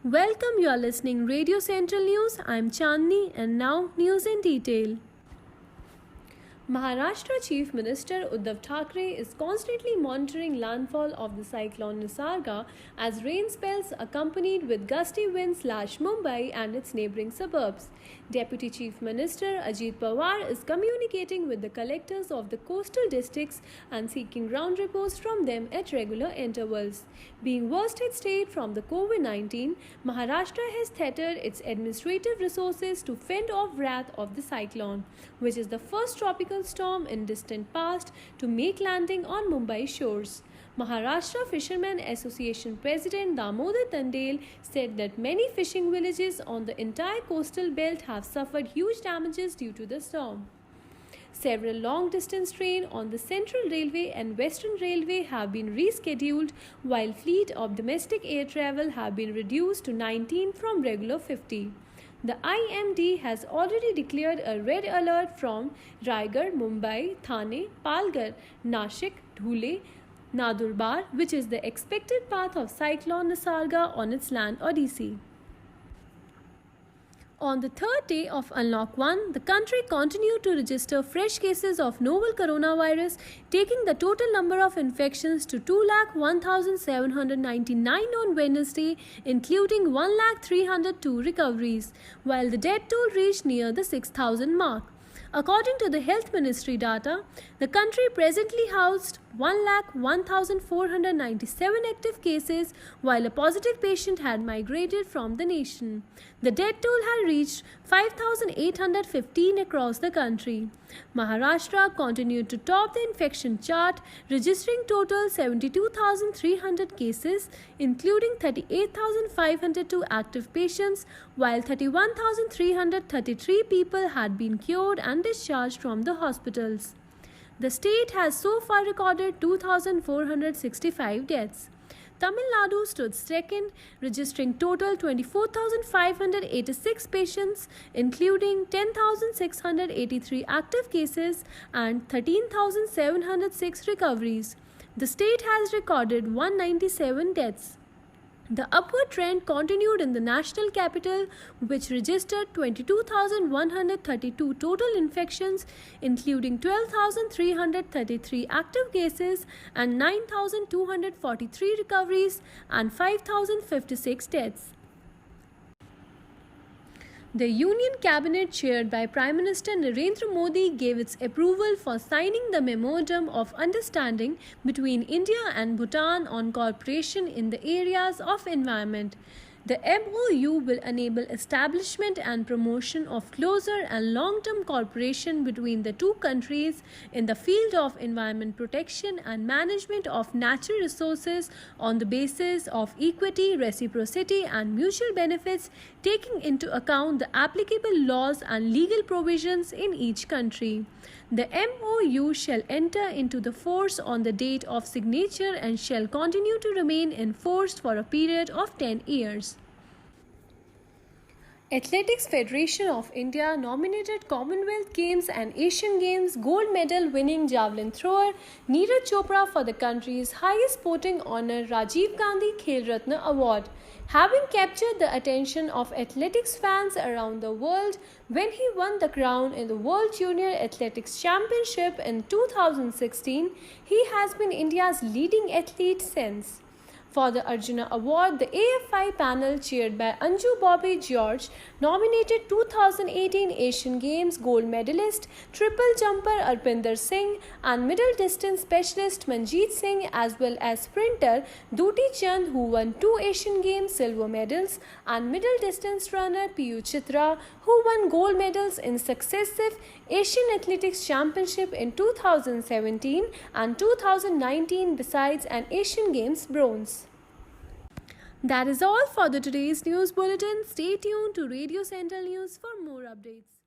Welcome, you are listening Radio Central News. I'm Chandni and now news in detail. Maharashtra Chief Minister Uddhav Thackeray is constantly monitoring landfall of the cyclone Nisarga as rain spells accompanied with gusty winds lash Mumbai and its neighbouring suburbs. Deputy Chief Minister Ajit Pawar is communicating with the collectors of the coastal districts and seeking ground reports from them at regular intervals. Being worst hit state from the COVID-19, Maharashtra has tethered its administrative resources to fend off wrath of the cyclone, which is the first tropical storm in distant past to make landing on Mumbai shores. Maharashtra Fishermen Association President Damodar Tandale said that many fishing villages on the entire coastal belt have suffered huge damages due to the storm. Several long-distance trains on the Central Railway and Western Railway have been rescheduled, while fleet of domestic air travel have been reduced to 19 from regular 50. The IMD has already declared a red alert from Raigad, Mumbai, Thane, Palghar, Nashik, Dhule, Nandurbar, which is the expected path of cyclone Nisarga on its land odyssey. On the third day of Unlock 1, the country continued to register fresh cases of novel coronavirus, taking the total number of infections to 2,01,799 on Wednesday, including 1,302 recoveries, while the death toll reached near the 6,000 mark. According to the Health Ministry data, the country presently housed 1,01,497 active cases, while a positive patient had migrated from the nation. The death toll had reached 5,815 across the country. Maharashtra continued to top the infection chart, registering total 72,300 cases, including 38,502 active patients, while 31,333 people had been cured and discharged from the hospitals. The state has so far recorded 2,465 deaths. Tamil Nadu stood second, registering total 24,586 patients, including 10,683 active cases and 13,706 recoveries. The state has recorded 197 deaths. The upward trend continued in the national capital, which registered 22,132 total infections, including 12,333 active cases and 9,243 recoveries and 5,056 deaths. The Union Cabinet, chaired by Prime Minister Narendra Modi, gave its approval for signing the Memorandum of Understanding between India and Bhutan on cooperation in the areas of environment. The MOU will enable establishment and promotion of closer and long-term cooperation between the two countries in the field of environment protection and management of natural resources on the basis of equity, reciprocity, and mutual benefits, taking into account the applicable laws and legal provisions in each country. The MOU shall enter into the force on the date of signature and shall continue to remain in force for a period of 10 years. Athletics Federation of India nominated Commonwealth Games and Asian Games gold medal winning javelin thrower Neeraj Chopra for the country's highest sporting honour, Rajiv Gandhi Khel Ratna Award, having captured the attention of athletics fans around the world when he won the crown in the World Junior Athletics Championship in 2016. He has been India's leading athlete since. For the Arjuna Award, the AFI panel, chaired by Anju Bobby George, nominated 2018 Asian Games gold medalist, triple jumper Arpinder Singh and middle distance specialist Manjeet Singh, as well as sprinter Duti Chand, who won 2 Asian Games silver medals, and middle distance runner Piyu Chitra, who won gold medals in successive Asian Athletics Championship in 2017 and 2019, besides an Asian Games bronze. That is all for the today's news bulletin. Stay tuned to Radio Central News for more updates.